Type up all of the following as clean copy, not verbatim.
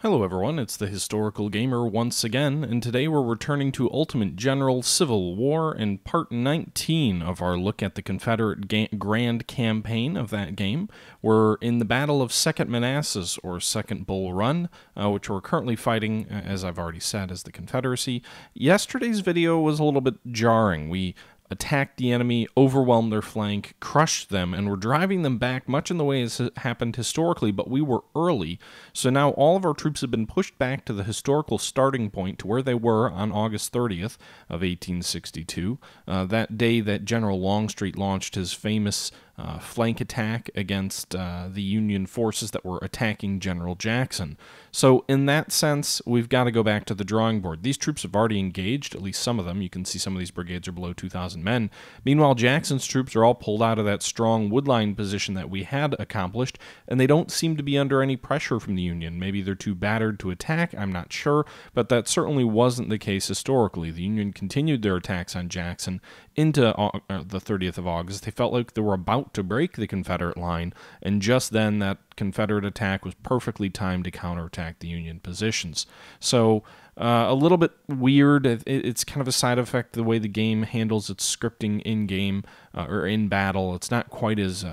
Hello everyone, it's the Historical Gamer once again, and today we're returning to Ultimate General Civil War in part 19 of our look at the Confederate Grand Campaign of that game. We're in the Battle of Second Manassas, or Second Bull Run, which we're currently fighting, as I've already said, as the Confederacy. Yesterday's video was a little bit jarring. We attacked the enemy, overwhelmed their flank, crushed them, and were driving them back much in the way as happened historically, but we were early. So now all of our troops have been pushed back to the historical starting point to where they were on August 30th of 1862, that day that General Longstreet launched his famous flank attack against the Union forces that were attacking General Jackson. So in that sense, we've got to go back to the drawing board. These troops have already engaged, at least some of them. You can see some of these brigades are below 2,000 men. Meanwhile, Jackson's troops are all pulled out of that strong woodline position that we had accomplished, and they don't seem to be under any pressure from the Union. Maybe they're too battered to attack, I'm not sure, but that certainly wasn't the case historically. The Union continued their attacks on Jackson into the 30th of August. They felt like they were about to break the Confederate line, and just then that Confederate attack was perfectly timed to counterattack the Union positions. So a little bit weird. It's kind of a side effect the way the game handles its scripting in-game or in battle. It's not quite as,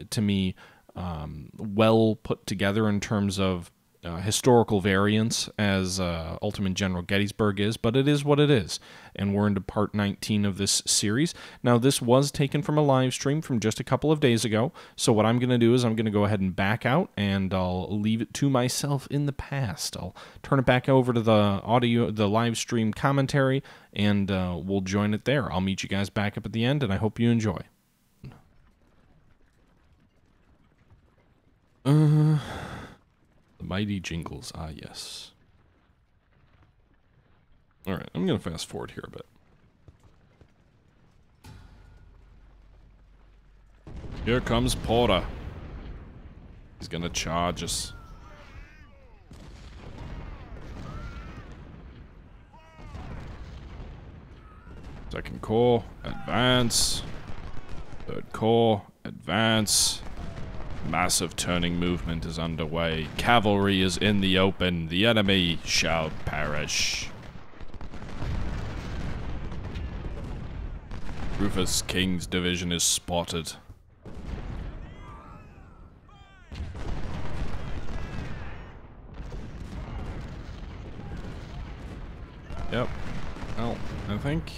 to me, well put together in terms of historical variance as Ultimate General Gettysburg is, but it is what it is. And we're into part 19 of this series. Now, this was taken from a live stream from just a couple of days ago, so what I'm going to do is I'm going to go ahead and back out, and I'll leave it to myself in the past. I'll turn it back over to the audio, the live stream commentary, and we'll join it there. I'll meet you guys back up at the end, and I hope you enjoy. The mighty jingles, ah yes. Alright, I'm going to fast forward here a bit. Here comes Porter. He's going to charge us. Second Corps, advance. Third Corps, advance. Massive turning movement is underway. Cavalry is in the open. The enemy shall perish. Rufus King's division is spotted. Yep. Well, I think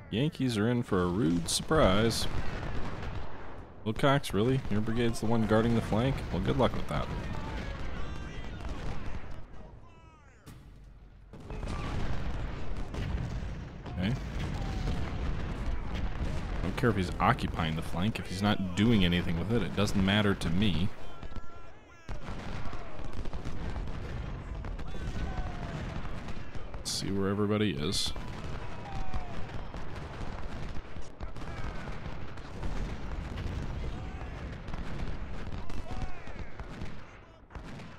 Yankees are in for a rude surprise. Wilcox, really? Your brigade's the one guarding the flank? Well, good luck with that. Okay. I don't care if he's occupying the flank. If he's not doing anything with it, it doesn't matter to me. Let's see where everybody is.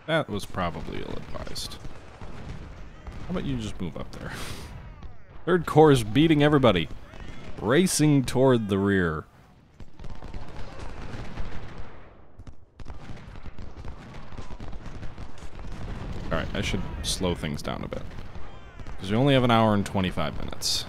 That was probably ill-advised. How about you just move up there? Third Corps is beating everybody. Racing toward the rear. Alright, I should slow things down a bit. Because we only have an hour and 25 minutes.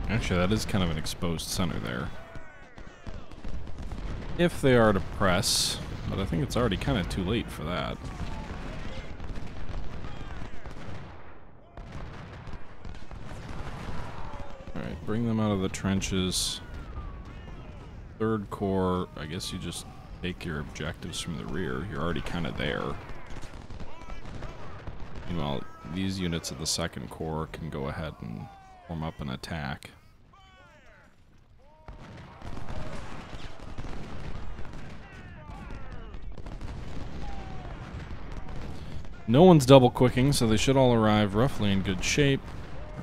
Actually, that is kind of an exposed center there. If they are to press, but I think it's already kind of too late for that. Alright, bring them out of the trenches. Third Corps, I guess you just take your objectives from the rear. You're already kind of there. Meanwhile, these units of the Second Corps can go ahead and form up an attack. No one's double-quicking, so they should all arrive roughly in good shape.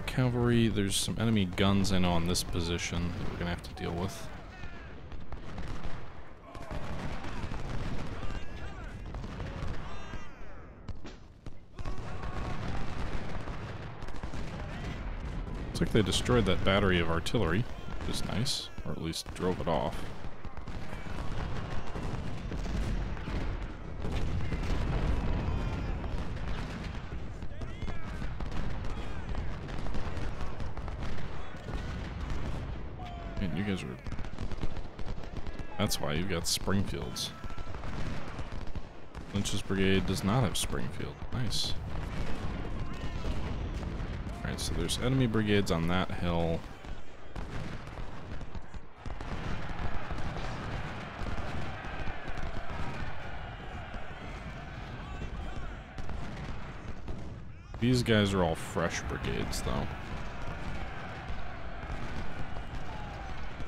Cavalry, there's some enemy guns in on this position that we're going to have to deal with. Looks like they destroyed that battery of artillery, which is nice, or at least drove it off. And you guys are... That's why you've got Springfields. Lynch's brigade does not have Springfield. Nice. Alright, so there's enemy brigades on that hill. These guys are all fresh brigades, though.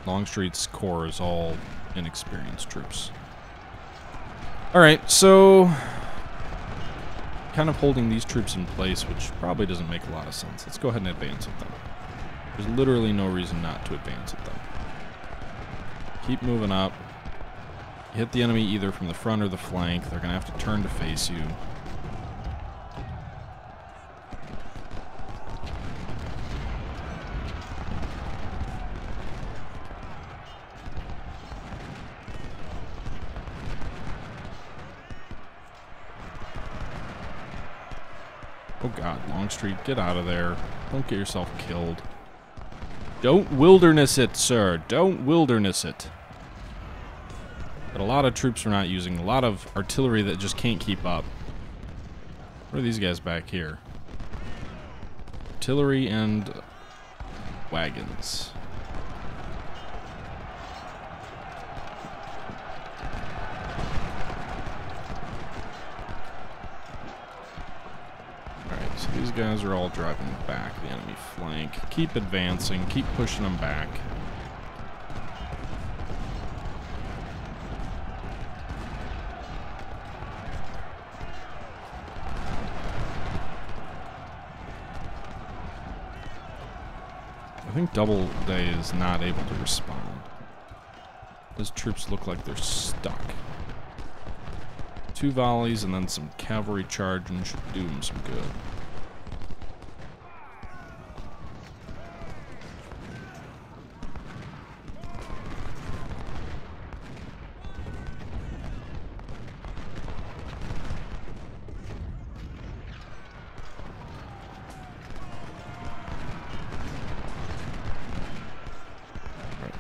Longstreet's corps is all inexperienced troops. Alright, so kind of holding these troops in place, which probably doesn't make a lot of sense. Let's go ahead and advance at them. There's literally no reason not to advance at them. Keep moving up. Hit the enemy either from the front or the flank. They're going to have to turn to face you. Oh god, Longstreet, get out of there. Don't get yourself killed. Don't wilderness it, sir. Don't wilderness it. But a lot of troops are not using. A lot of artillery that just can't keep up. What are these guys back here? Artillery and wagons. So these guys are all driving back the enemy flank. Keep advancing, keep pushing them back. I think Doubleday is not able to respond. Those troops look like they're stuck. 2 volleys and then some cavalry charging should do them some good.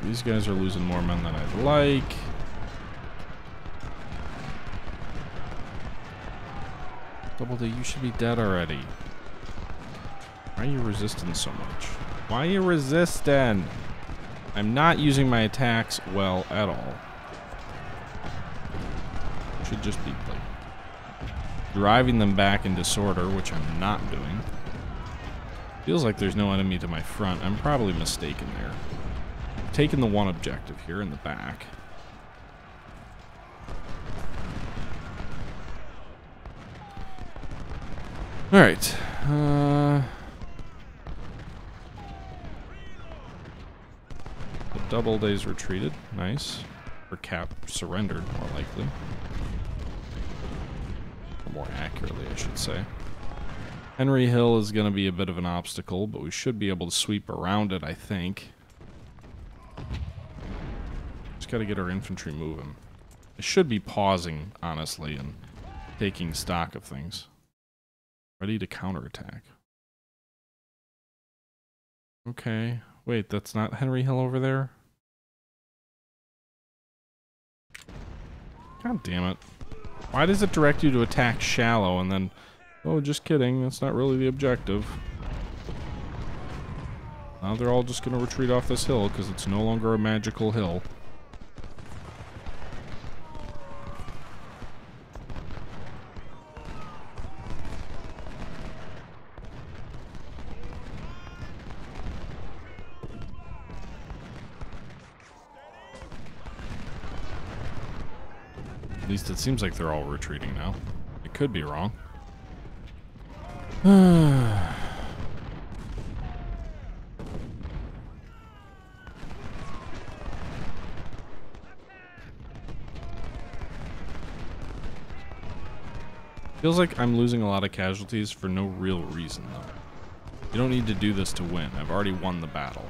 These guys are losing more men than I'd like. Doubleday, you should be dead already. Why are you resisting so much? Why are you resisting? I'm not using my attacks well at all. Should just be like driving them back in disorder, which I'm not doing. Feels like there's no enemy to my front. I'm probably mistaken there. Taking the one objective here in the back. All right. The Doubleday's retreated. Nice. Or surrendered, more likely. Or more accurately, I should say. Henry Hill is going to be a bit of an obstacle, but we should be able to sweep around it, I think. Got to get our infantry moving. I should be pausing, honestly, and taking stock of things. Ready to counterattack. Okay. Wait, that's not Henry Hill over there? God damn it. Why does it direct you to attack shallow and then... Oh, just kidding. That's not really the objective. Now they're all just going to retreat off this hill because it's no longer a magical hill. At least it seems like they're all retreating now. It could be wrong. Feels like I'm losing a lot of casualties for no real reason, though. You don't need to do this to win. I've already won the battle.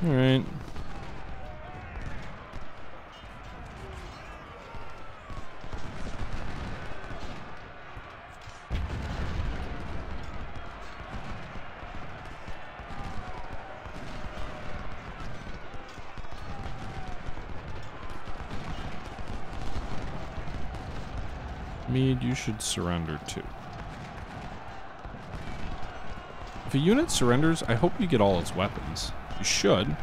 All right. Meade, you should surrender too. If a unit surrenders, I hope you get all its weapons. You should.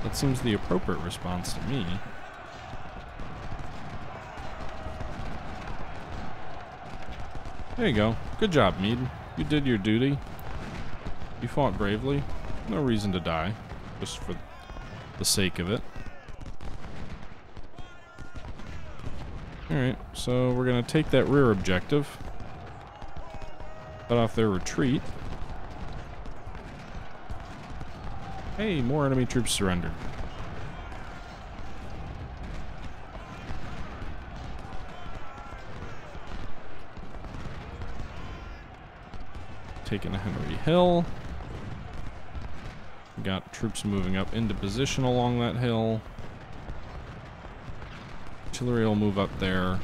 That seems the appropriate response to me. There you go. Good job, Meade. You did your duty. You fought bravely. No reason to die, just for the sake of it. Alright, so we're going to take that rear objective. Cut off their retreat. Hey, more enemy troops surrendered. Taking a Henry Hill. We got troops moving up into position along that hill. Artillery will move up there.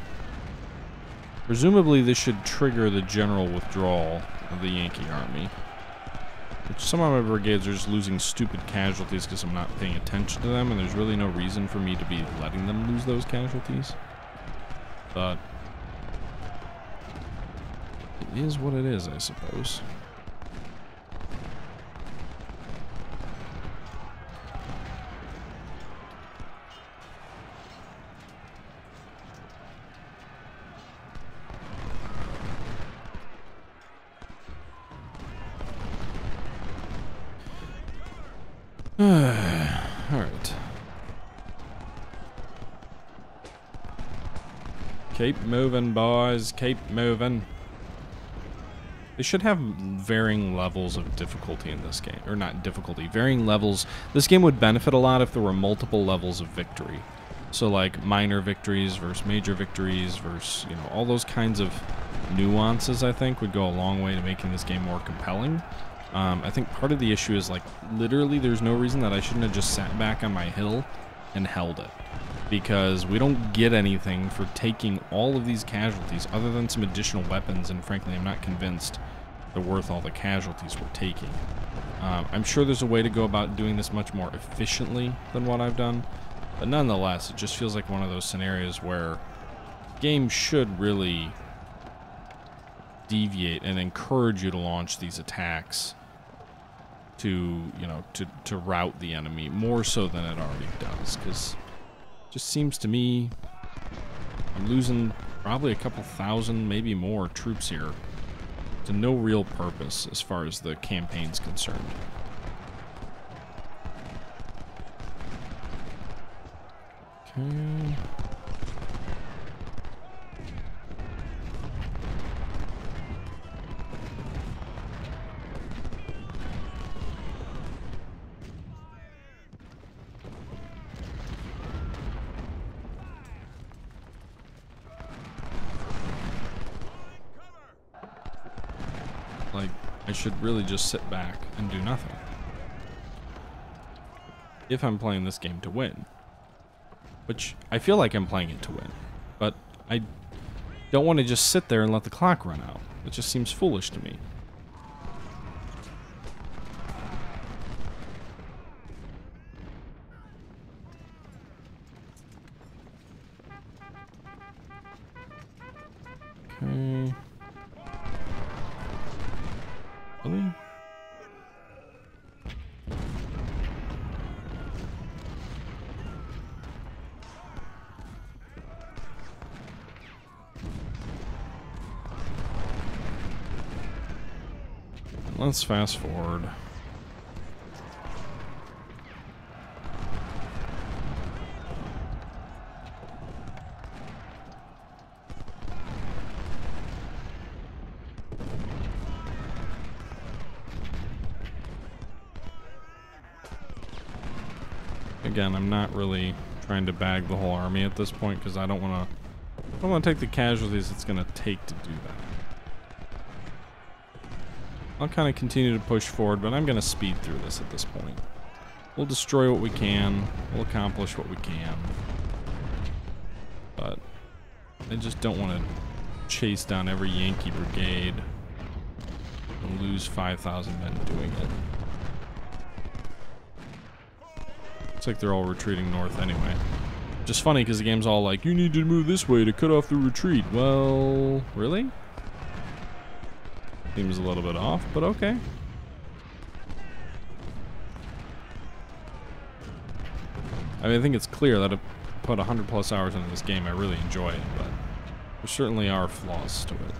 Presumably this should trigger the general withdrawal of the Yankee Army. Which some of my brigades are just losing stupid casualties because I'm not paying attention to them, and there's really no reason for me to be letting them lose those casualties. But it is what it is, I suppose. Alright. Keep moving, boys. Keep moving. They should have varying levels of difficulty in this game. Or not difficulty, varying levels. This game would benefit a lot if there were multiple levels of victory. So like minor victories versus major victories versus, you know, all those kinds of nuances, I think, would go a long way to making this game more compelling. I think part of the issue is, like, literally there's no reason that I shouldn't have just sat back on my hill and held it. Because we don't get anything for taking all of these casualties other than some additional weapons, and frankly I'm not convinced they're worth all the casualties we're taking. I'm sure there's a way to go about doing this much more efficiently than what I've done, but nonetheless it just feels like one of those scenarios where the game should really deviate and encourage you to launch these attacks to, you know, to rout the enemy more so than it already does, because it just seems to me I'm losing probably a couple thousand, maybe more troops here to no real purpose as far as the campaign's concerned. Okay. Like, I should really just sit back and do nothing. If I'm playing this game to win. Which, I feel like I'm playing it to win. But I don't want to just sit there and let the clock run out. It just seems foolish to me. Okay. Really? Let's fast forward. Again, I'm not really trying to bag the whole army at this point because I don't want to take the casualties it's going to take to do that. I'll kind of continue to push forward, but I'm going to speed through this at this point. We'll destroy what we can. We'll accomplish what we can. But I just don't want to chase down every Yankee brigade and lose 5,000 men doing it. Looks like they're all retreating north anyway. Just funny because the game's all like, you need to move this way to cut off the retreat. Well, really? Seems a little bit off, but okay. I mean, I think it's clear that I put 100 plus hours into this game. I really enjoy it, but there certainly are flaws to it.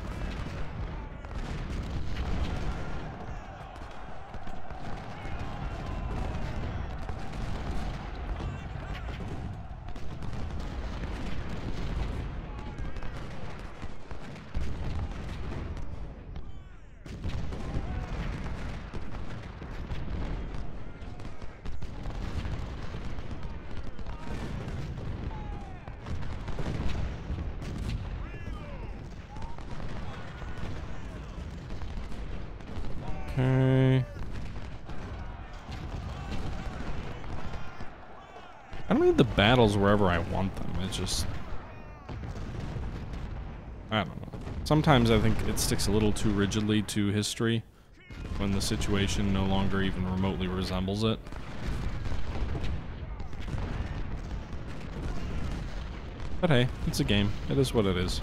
Okay. I don't need the battles wherever I want them. It's just... I don't know. Sometimes I think it sticks a little too rigidly to history when the situation no longer even remotely resembles it. But hey, it's a game. It is what it is.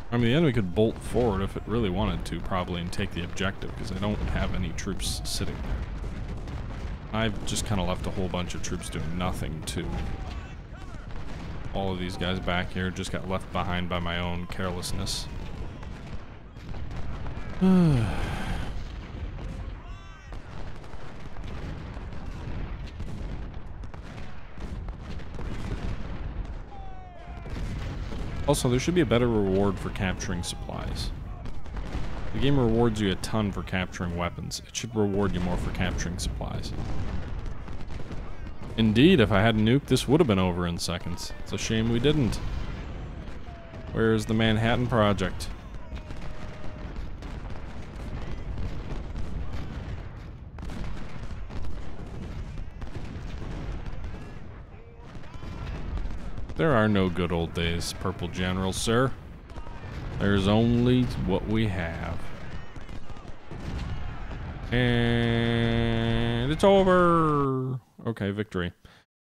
I mean, the enemy could bolt forward if it really wanted to, probably, and take the objective, because I don't have any troops sitting there. I've just kind of left a whole bunch of troops doing nothing, too. All of these guys back here just got left behind by my own carelessness. Also, there should be a better reward for capturing supplies. The game rewards you a ton for capturing weapons. It should reward you more for capturing supplies. Indeed, if I had a nuke, this would have been over in seconds. It's a shame we didn't. Where's the Manhattan Project? There are no good old days, Purple General, sir. There's only what we have. And it's over. Okay, victory.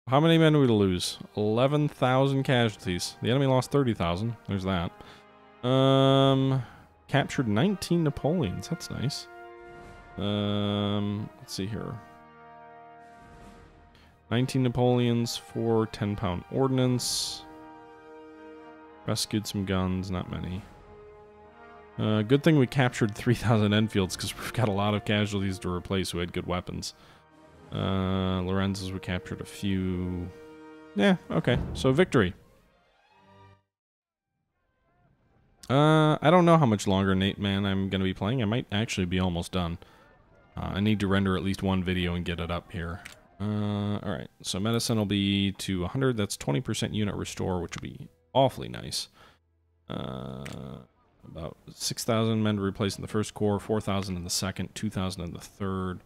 How many men did we lose? 11,000 casualties. The enemy lost 30,000. There's that. Captured 19 Napoleons. That's nice. Let's see here. 19 Napoleons, 4 10-pound ordnance. Rescued some guns, not many. Good thing we captured 3,000 Enfields because we've got a lot of casualties to replace who had good weapons. Lorenz's, we captured a few. Yeah, okay. So victory. I don't know how much longer Nate Man I'm going to be playing. I might actually be almost done. I need to render at least one video and get it up here. Alright, so medicine will be to 100. That's 20% unit restore, which will be awfully nice. About 6,000 men to replace in the first corps, 4,000 in the second, 2,000 in the third,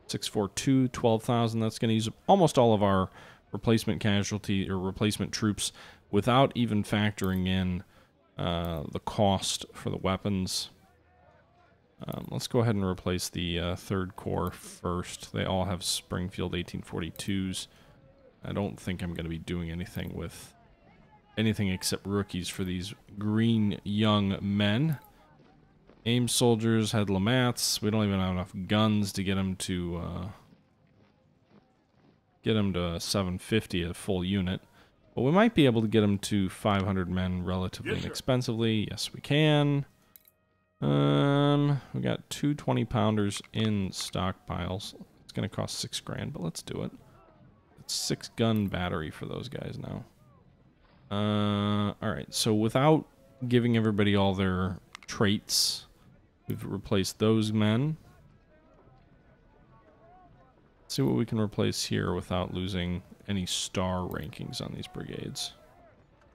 642, 12,000. That's going to use almost all of our replacement casualty or replacement troops without even factoring in the cost for the weapons. Let's go ahead and replace the third corps first. They all have Springfield 1842s. I don't think I'm going to be doing anything with anything except rookies for these green young men. Ames soldiers had Lamats. We don't even have enough guns to get them to 750 at a full unit. But we might be able to get them to 500 men relatively inexpensively. Yes, we can. We got 2 20-pounders in stockpiles. It's going to cost 6 grand, but let's do it. It's 6-gun battery for those guys now. Alright, so without giving everybody all their traits, We've replaced those men. Let's see what we can replace here without losing any star rankings on these brigades.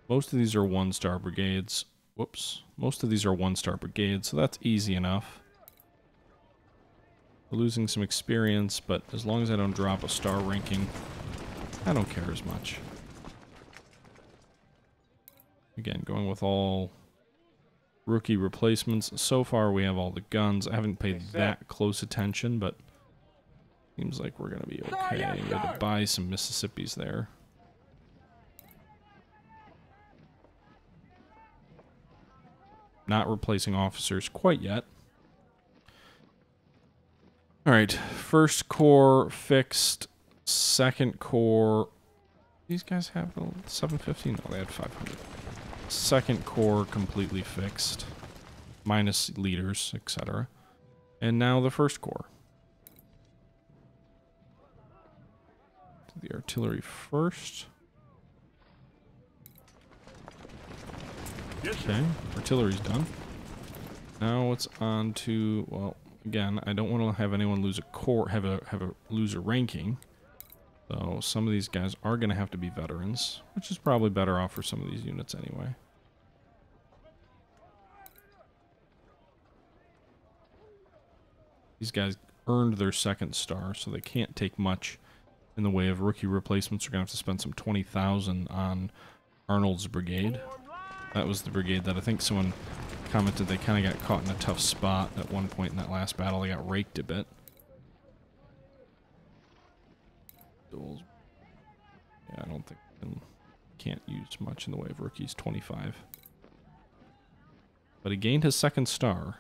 Most of these are 1-star brigades. Whoops. Most of these are 1-star brigades, so that's easy enough. We're losing some experience, but as long as I don't drop a star ranking, I don't care as much. Again, going with all rookie replacements. So far, we have all the guns. I haven't paid that close attention, but seems like we're going to be okay. We had to buy some Mississippis there. Not replacing officers quite yet. Alright, first corps fixed. Second corps. These guys have 750? No, they had 500. Second corps completely fixed. Minus leaders, etc. And now the first corps. The artillery first. Okay, artillery's done. Now it's on to, well, again, I don't want to have anyone lose a corps, lose a ranking. So some of these guys are going to have to be veterans, which is probably better off for some of these units anyway. These guys earned their 2nd star, so they can't take much in the way of rookie replacements. We're going to have to spend some 20,000 on Arnold's brigade. That was the brigade that I think someone commented they kind of got caught in a tough spot at one point in that last battle. They got raked a bit. Yeah, I don't think can't use much in the way of rookies. 25. But he gained his 2nd star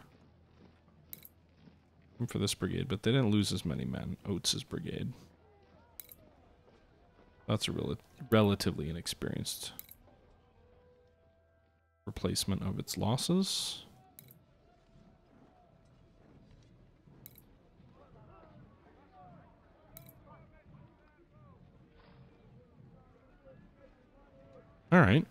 for this brigade, but they didn't lose as many men. Oates' brigade. That's a relatively inexperienced replacement of its losses. Alright.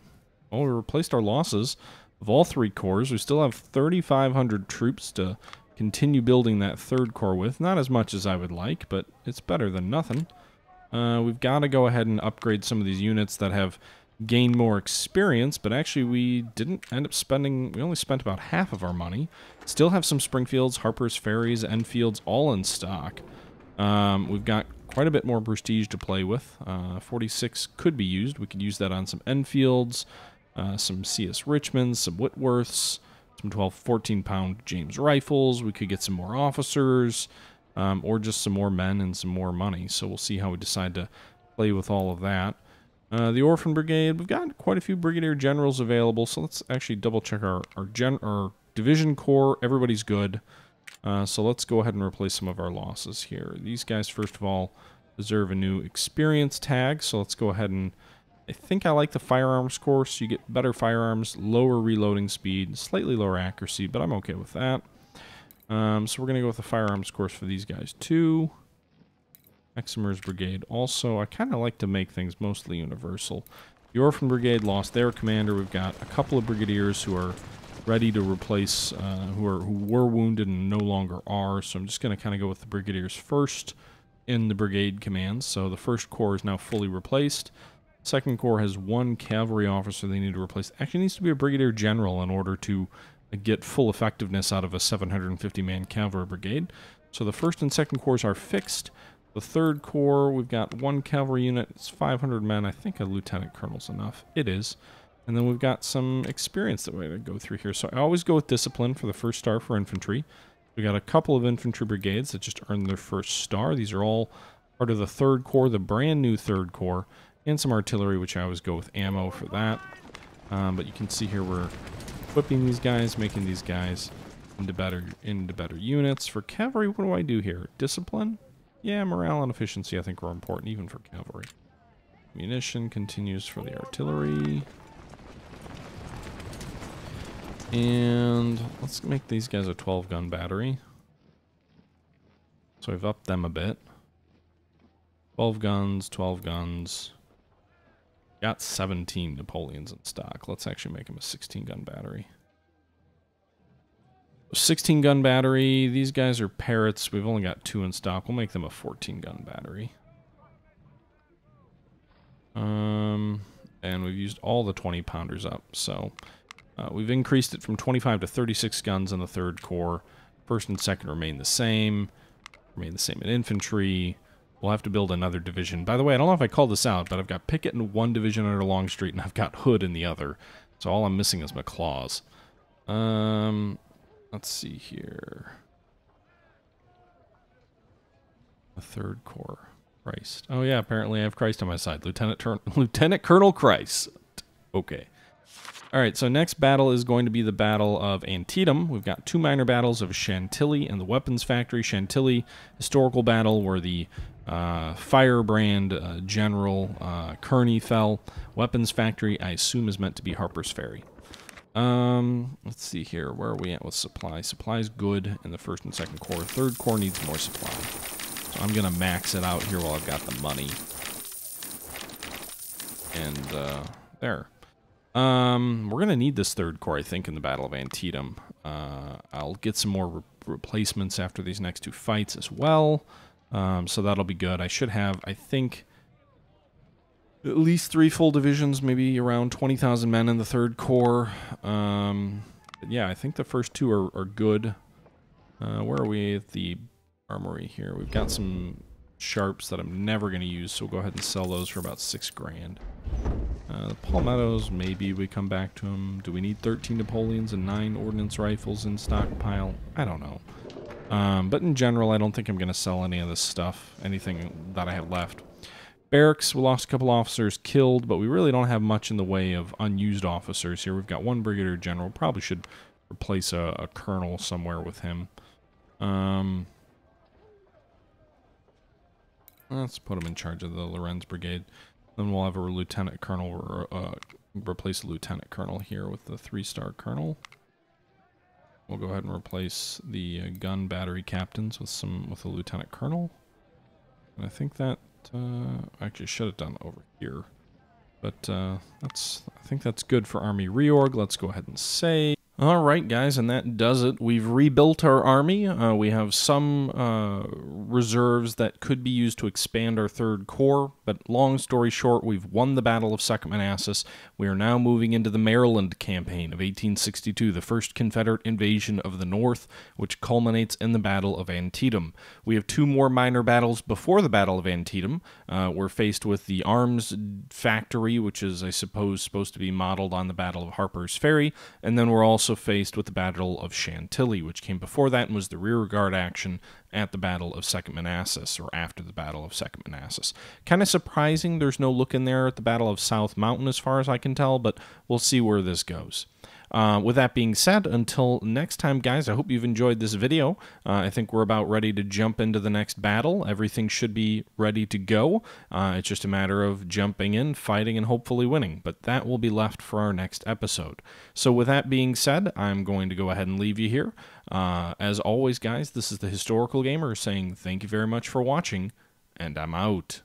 Well, we replaced our losses of all 3 corps. We still have 3,500 troops to continue building that 3rd corps with. Not as much as I would like, but it's better than nothing. We've got to go ahead and upgrade some of these units that have gained more experience, but actually we didn't end up spending, we only spent about half of our money. Still have some Springfields, Harper's Ferries, Enfields, all in stock. We've got quite a bit more prestige to play with. 46 could be used. We could use that on some Enfields, some CS Richmonds, some Whitworths, some 12, 14-pound James rifles. We could get some more officers, or just some more men and some more money. So we'll see how we decide to play with all of that. The Orphan Brigade, we've got quite a few Brigadier Generals available, so let's actually double-check our Division Corps. Everybody's good. So let's go ahead and replace some of our losses here. These guys, first of all, deserve a new experience tag, so let's go ahead and... I think I like the firearms course. You get better firearms, lower reloading speed, slightly lower accuracy, but I'm okay with that. So we're going to go with the firearms course for these guys, too. Exemer's Brigade also. I kind of like to make things mostly universal. The Orphan Brigade lost their commander. We've got a couple of brigadiers who are ready to replace, who were wounded and no longer are. So I'm just going to kind of go with the brigadiers first in the brigade commands. So the first corps is now fully replaced. Second corps has 1 cavalry officer they need to replace. Actually needs to be a brigadier general in order to get full effectiveness out of a 750-man cavalry brigade. So the first and second corps are fixed. The third corps, we've got 1 cavalry unit. It's 500 men. I think a lieutenant colonel's enough. It is. And then we've got some experience that we're going to go through here. So I always go with discipline for the first star for infantry. We got a couple of infantry brigades that just earned their first star. These are all part of the third corps, the brand new third corps, and some artillery, which I always go with ammo for that. But you can see here we're equipping these guys, making these guys into better units. For cavalry, what do I do here? Discipline? Yeah, morale and efficiency I think are important, even for cavalry. Munition continues for the artillery. And let's make these guys a 12-gun battery. So we've upped them a bit. 12 guns, 12 guns. Got 17 Napoleons in stock. Let's actually make them a 16-gun battery. 16 gun battery. These guys are parrots. We've only got 2 in stock. We'll make them a 14 gun battery. And we've used all the 20 pounders up. So we've increased it from 25 to 36 guns in the 3rd Corps. 1st and 2nd remain the same. Remain the same in infantry. We'll have to build another division. By the way, I don't know if I called this out, but I've got Pickett in one division under Longstreet, and I've got Hood in the other. So all I'm missing is McClaws. Let's see here. The 3rd Corps. Christ. Oh yeah, apparently I have Christ on my side. Lieutenant Colonel Christ. Okay. All right, so next battle is going to be the Battle of Antietam. We've got 2 minor battles of Chantilly and the Weapons Factory. Chantilly, historical battle where the Firebrand General Kearney fell. Weapons Factory, I assume, is meant to be Harper's Ferry. Let's see here. Where are we at with supply? Supply's good in the 1st and 2nd Corps. 3rd Corps needs more supply. So I'm going to max it out here while I've got the money. And there. We're going to need this 3rd Corps, I think, in the Battle of Antietam. I'll get some more replacements after these next 2 fights as well. So that'll be good. I should have, I think, at least 3 full divisions, maybe around 20,000 men in the 3rd Corps. But yeah, I think the first 2 are good. Where are we at the armory here? We've got some sharps that I'm never going to use, so we'll go ahead and sell those for about 6 grand. The palmettos, maybe we come back to them. Do we need 13 Napoleons and 9 ordnance rifles in stockpile? I don't know. But in general, I don't think I'm going to sell any of this stuff, anything that I have left. Barracks, we lost a couple officers killed, but we really don't have much in the way of unused officers here. We've got 1 brigadier general. Probably should replace a colonel somewhere with him. Let's put him in charge of the Lorenz Brigade. Then we'll have a lieutenant colonel, replace a lieutenant colonel here with the 3-star colonel. We'll go ahead and replace the gun battery captains with a lieutenant colonel. And I think that actually should have done over here, but I think that's good for Army reorg. Let's go ahead and save. All right, guys, and that does it. We've rebuilt our army. We have some reserves that could be used to expand our 3rd Corps, but long story short, we've won the Battle of Second Manassas. We are now moving into the Maryland campaign of 1862, the first Confederate invasion of the North, which culminates in the Battle of Antietam. We have 2 more minor battles before the Battle of Antietam. We're faced with the Arms Factory, which is, I suppose, supposed to be modeled on the Battle of Harper's Ferry, and then we're also faced with the Battle of Chantilly, which came before that and was the rearguard action at the Battle of Second Manassas, or after the Battle of Second Manassas. Kind of surprising there's no look in there at the Battle of South Mountain as far as I can tell, but we'll see where this goes. With that being said, until next time, guys, I hope you've enjoyed this video. I think we're about ready to jump into the next battle. Everything should be ready to go. It's just a matter of jumping in, fighting, and hopefully winning. But that will be left for our next episode. So with that being said, I'm going to go ahead and leave you here. As always, guys, this is the Historical Gamer saying thank you very much for watching, and I'm out.